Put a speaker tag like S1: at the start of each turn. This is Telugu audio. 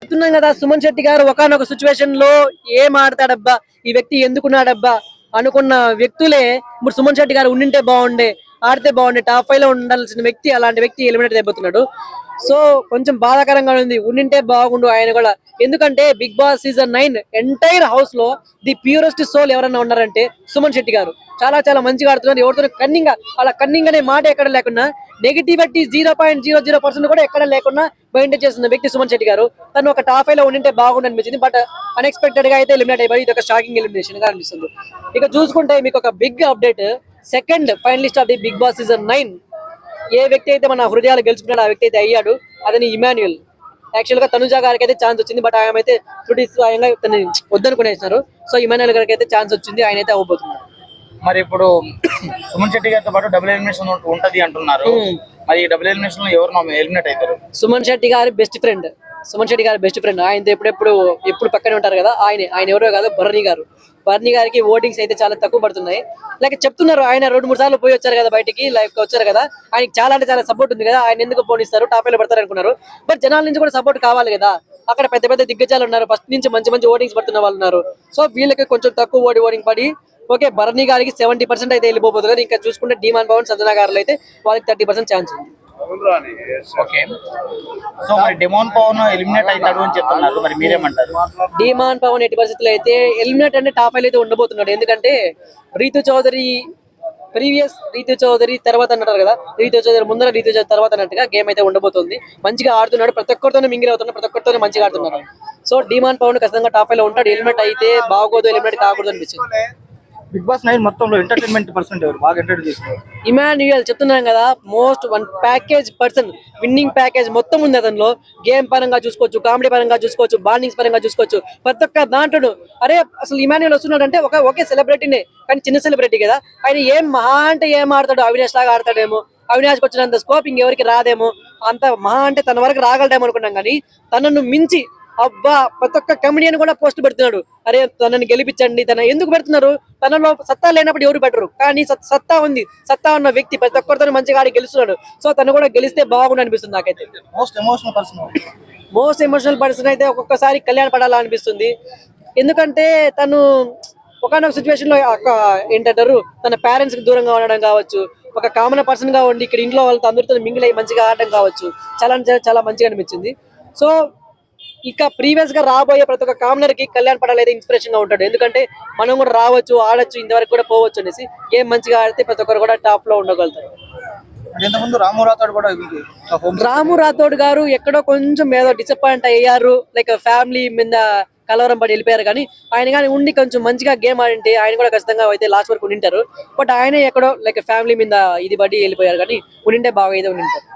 S1: చెప్తున్నాం కదా, సుమన్ శెట్టి గారు ఒకానొక సిచ్యువేషన్ లో ఏం ఆడతాడబ్బా, ఈ వ్యక్తి ఎందుకున్నాడబ్బా అనుకున్న వ్యక్తులే ఇప్పుడు సుమన్ శెట్టి గారు ఉండింటే బాగుండే, ఆడితే బాగుండే, టాప్ 5 లో ఉండాల్సిన వ్యక్తి అలాంటి వ్యక్తి ఎలిమినేట్ అయిపోతున్నాడు. సో కొంచెం బాధాకరంగా ఉంది. ఉండింటే బాగుండు ఆయన కూడా. ఎందుకంటే Bigg Boss season 9 entire house లో ది ప్యూరెస్ట్ సోల్ ఎవరన్నా ఉన్నారంటే సుమన్ శెట్టి గారు. చాలా చాలా మంచిగా ఆడుతున్నారు. ఎవరితో కన్నింగ్, అలా కన్నింగ్ అనే మాట ఎక్కడ లేకుండా, నెగిటివిటీ 0.00% కూడా ఎక్కడ లేకుండా మెయింటైన్ చేస్తున్న వ్యక్తి సుమన్ శెట్టి గారు. తను ఒక టాప్ 5 లో ఉండింటే బాగుండు అనిపించింది. బట్ అన్ఎక్స్పెక్టెడ్ గా అయితే ఎలిమినేట్ అయిపోయి ఇది ఒక షాకింగ్ ఎలిమినేషన్ గా అనిపిస్తుంది. ఇక చూసుకుంటే మీకు ఒక big update, second finalist of the Bigg Boss season 9 ఏ వ్యక్తి అయితే మన హృదయాలు గెలుచుకున్నాడో ఆ వ్యక్తి అయితే అయ్యాడు. అతని ఇమాన్యుయల్. యాక్చువల్ గా తనుజ గారికి అయితే ఛాన్స్ వచ్చింది, బట్ ఆయన అయితే స్వయంగా తను వద్దనుకునేసినారు. సో ఇమాన్యుయల్ గారికి అయితే ఛాన్స్ వచ్చింది, ఆయన అయితే అవ్వబోతున్నారు.
S2: మరి ఇప్పుడు సుమన్ శెట్టి గారితో పాటు డబుల్ ఎలిమినేషన్ ఉంటది అంటున్నారు. మరి ఈ డబుల్ ఎలిమినేషన్ లో ఎవరు ఎలిమినేట్ అవుతారు?
S1: సుమన్ శెట్టి గారి బెస్ట్ ఫ్రెండ్, సుమన్ శెట్టి గారి బెస్ట్ ఫ్రెండ్. ఆయనతో ఎప్పుడు పక్కనే ఉంటారు కదా. ఆయన ఎవరో కాదు, భరణి గారు. భరణి గారికి ఓటింగ్స్ అయితే చాలా తక్కువ పడుతున్నాయి. లైక్ చెప్తున్నారు, ఆయన 2-3 సార్లు పోయి వచ్చారు కదా బయటికి, లైక్ వచ్చారు కదా, ఆయనకి చాలా అంటే చాలా సపోర్ట్ ఉంది కదా, ఆయన ఎందుకు పోనిస్తారు, టాప్ 5 లో పడతారు అనుకున్నారు. బట్ జనాల నుంచి కూడా సపోర్ట్ కావాలి కదా. అక్కడ పెద్ద పెద్ద దిగ్గజాలు ఉన్నారు, ఫస్ట్ నుంచి మంచి మంచి ఓటింగ్స్ పడుతున్న వాళ్ళు ఉన్నారు. సో వీళ్ళకి కొంచెం తక్కువ ఓటింగ్ పడి, ఓకే భరణి గారికి 70% అయితే వెళ్ళిపోతున్నారు. ఇంకా చూసుకుంటే డిమాండ్ పవన్, సంజనా గారు అయితే వాళ్ళకి 30% ఛాన్స్ ఉంది.
S2: ఓకే, సో మరి డిమాండ్ పవన్ ఎలిమినేట్ అవుతాడు అని చెప్తున్నారు, మరి మీరేమంటారు?
S1: డిమాండ్ పవన్ ఎట్టి పరిస్థితుల్లో అయితే ఎలిమినేట్ అంటే టాప్ 5 అయితే ఉండబోతున్నాడు. ఎందుకంటే రీతు చౌదరి ప్రీవియస్, రీతు చౌదరి తర్వాత అంటారు కదా, రీతు చౌదరి ముందర, రీతు చౌదరి తర్వాత అన్నట్టుగా గేమ్ అయితే ఉండబోతుంది. మంచిగా ఆడుతున్నాడు, ప్రతి ఒక్కరితోనే మింగిల్ అవుతున్నాడు, ప్రతి ఒక్కరితోనే మంచిగా ఆడుతున్నారు. సో డిమాండ్ పవన్ ఖచ్చితంగా టాప్ 5 లో ఉంటాడు. ఎలిమినేట్ అయితే బాగోదు, ఎలిమినేట్ కాకూడదు అనిపించింది.
S2: బిగ్ బాస్ 9 మొత్తంలో ఎంటర్టైన్మెంట్ పర్సన్ ఎవరు బాగా ఎంటర్టైన్ చేస్తారు?
S1: ఇమాన్యుయల్. చెప్తున్నాం కదా, most one package person, winnowing package మొత్తం ఉంది అతనిలో. గేమ్ పరంగా చూసుకోవచ్చు, కామెడీ పరంగా చూసుకోవచ్చు, బాండింగ్స్ పరంగా చూసుకోవచ్చు, ప్రతి ఒక్క దాంట్లో. అరే అసలు ఇమాన్యుయల్ వస్తున్నాడు అంటే ఒకే సెలబ్రిటీనే, కానీ చిన్న సెలబ్రిటీ కదా. ఆయన ఏం మహా అంటే ఏం ఆడతాడు, అవినాష్ లాగా ఆడతాడేమో, అవినాష్కి వచ్చినంత స్కోప్ ఇంకెవరికి రాదేమో, అంత మహా అంటే తన వరకు రాగలడేమో అనుకున్నాం. కానీ తనను మించి అబ్బా ప్రతి ఒక్క కమెడియన్ కూడా పోస్ట్ పెడుతున్నాడు. అరే తనని గెలిపించండి, తన ఎందుకు పెడుతున్నారు? తనలో సత్తా లేనప్పుడు ఎవరు పెట్టరు, కానీ సత్తా ఉంది, సత్తా ఉన్న వ్యక్తి ప్రతి ఒక్కరితో మంచిగా ఆడి గెలుస్తున్నాడు. సో తను కూడా గెలిస్తే బాగుండు అనిపిస్తుంది నాకైతే. మోస్ట్ ఎమోషనల్ పర్సన్ అయితే ఒక్కొక్కసారి కళ్యాణ్ పడాలా అనిపిస్తుంది. ఎందుకంటే తను ఒకనొక సిచ్యువేషన్ లో ఏంటంటారు, తన పేరెంట్స్ కి దూరంగా ఉండడం కావచ్చు, ఒక కామన్ పర్సన్ గా ఉండి ఇక్కడ ఇంట్లో వాళ్ళతో అందరితో మింగిల్ అయ్యి మంచిగా ఆడడం కావచ్చు, చాలా చాలా మంచిగా అనిపించింది. సో ఇక ప్రీవియస్ గా రాబోయే ప్రతి ఒక్క కామనర్ కి కళ్యాణ్ పడాలి అయితే ఇన్స్పిరేషన్ గా ఉంటాడు. ఎందుకంటే మనం కూడా రావచ్చు, ఆడొచ్చు, ఇంతవరకు కూడా పోవచ్చు అనేసి. గేమ్ మంచిగా ఆడితే ప్రతి ఒక్కరు కూడా టాప్ లో ఉండగలుగుతారు. రాము రాథోడ్ గారు ఎక్కడో కొంచెం ఏదో డిసప్పాయింట్ అయ్యారు, లైక్ ఫ్యామిలీ మీద కలవరం పడి వెళ్ళిపోయారు. కానీ ఆయన కానీ ఉండి కొంచెం మంచిగా గేమ్ ఆడింటే ఆయన కూడా ఖచ్చితంగా అయితే లాస్ట్ వరకు ఉండింటారు. బట్ ఆయన ఎక్కడో లైక్ ఫ్యామిలీ మీద ఇది పడి వెళ్ళిపోయారు, కానీ ఉండింటే బాగా అయితే ఉండింటారు.